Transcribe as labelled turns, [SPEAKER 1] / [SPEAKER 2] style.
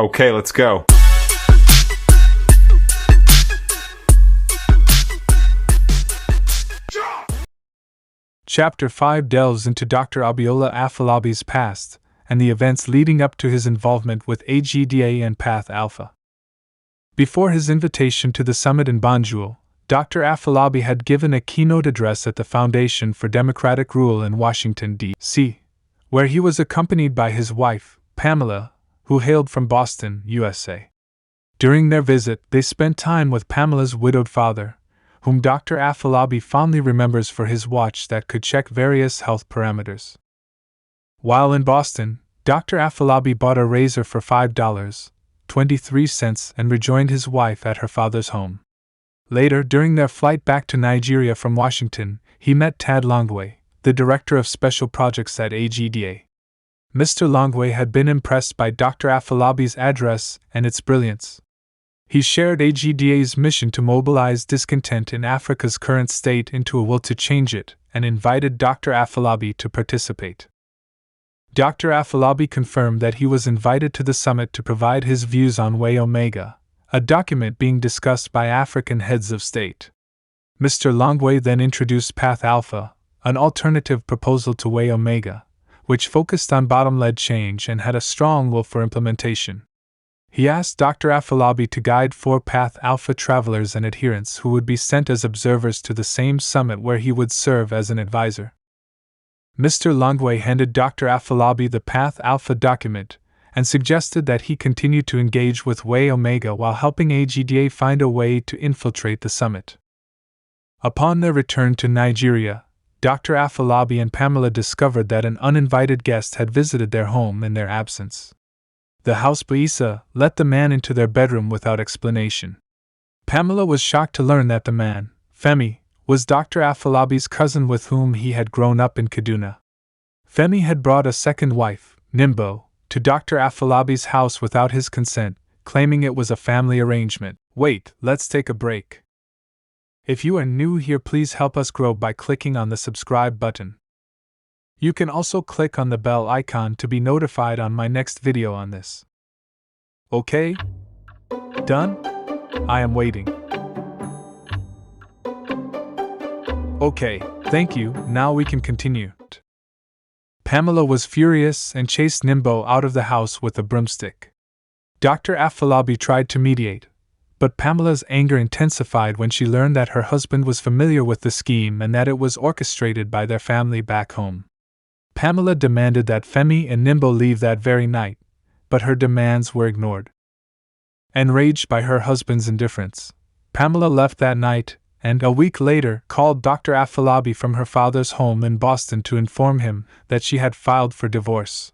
[SPEAKER 1] Okay, let's go.
[SPEAKER 2] Chapter 5 delves into Dr. Abiola Afolabi's past and the events leading up to his involvement with AGDA and Path Alpha. Before his invitation to the summit in Banjul, Dr. Afolabi had given a keynote address at the Foundation for Democratic Rule in Washington, D.C., where he was accompanied by his wife, Pamela, who hailed from Boston, USA. During their visit, they spent time with Pamela's widowed father, whom Dr. Afolabi fondly remembers for his watch that could check various health parameters. While in Boston, Dr. Afolabi bought a razor for $5.23 and rejoined his wife at her father's home. Later, during their flight back to Nigeria from Washington, he met Tad Longway, the Director of Special Projects at AGDA. Mr. Longway had been impressed by Dr. Afolabi's address and its brilliance. He shared AGDA's mission to mobilize discontent in Africa's current state into a will to change it, and invited Dr. Afolabi to participate. Dr. Afolabi confirmed that he was invited to the summit to provide his views on Way Omega, a document being discussed by African heads of state. Mr. Longway then introduced Path Alpha, an alternative proposal to Way Omega, which focused on bottom-led change and had a strong will for implementation. He asked Dr. Afolabi to guide 4 Path Alpha travelers and adherents who would be sent as observers to the same summit where he would serve as an advisor. Mr. Longway handed Dr. Afolabi the Path Alpha document and suggested that he continue to engage with Way Omega while helping AGDA find a way to infiltrate the summit. Upon their return to Nigeria, Dr. Afolabi and Pamela discovered that an uninvited guest had visited their home in their absence. The houseboy let the man into their bedroom without explanation. Pamela was shocked to learn that the man, Femi, was Dr. Afolabi's cousin with whom he had grown up in Kaduna. Femi had brought a second wife, Nimbo, to Dr. Afolabi's house without his consent, claiming it was a family arrangement. Wait, let's take a break. If you are new here, please help us grow by clicking on the subscribe button. You can also click on the bell icon to be notified on my next video on this. Okay? Done? I am waiting. Okay, thank you, now we can continue. Pamela was furious and chased Nimbo out of the house with a broomstick. Dr. Afolabi tried to mediate, but Pamela's anger intensified when she learned that her husband was familiar with the scheme and that it was orchestrated by their family back home. Pamela demanded that Femi and Nimbo leave that very night, but her demands were ignored. Enraged by her husband's indifference, Pamela left that night and, a week later, called Dr. Afolabi from her father's home in Boston to inform him that she had filed for divorce.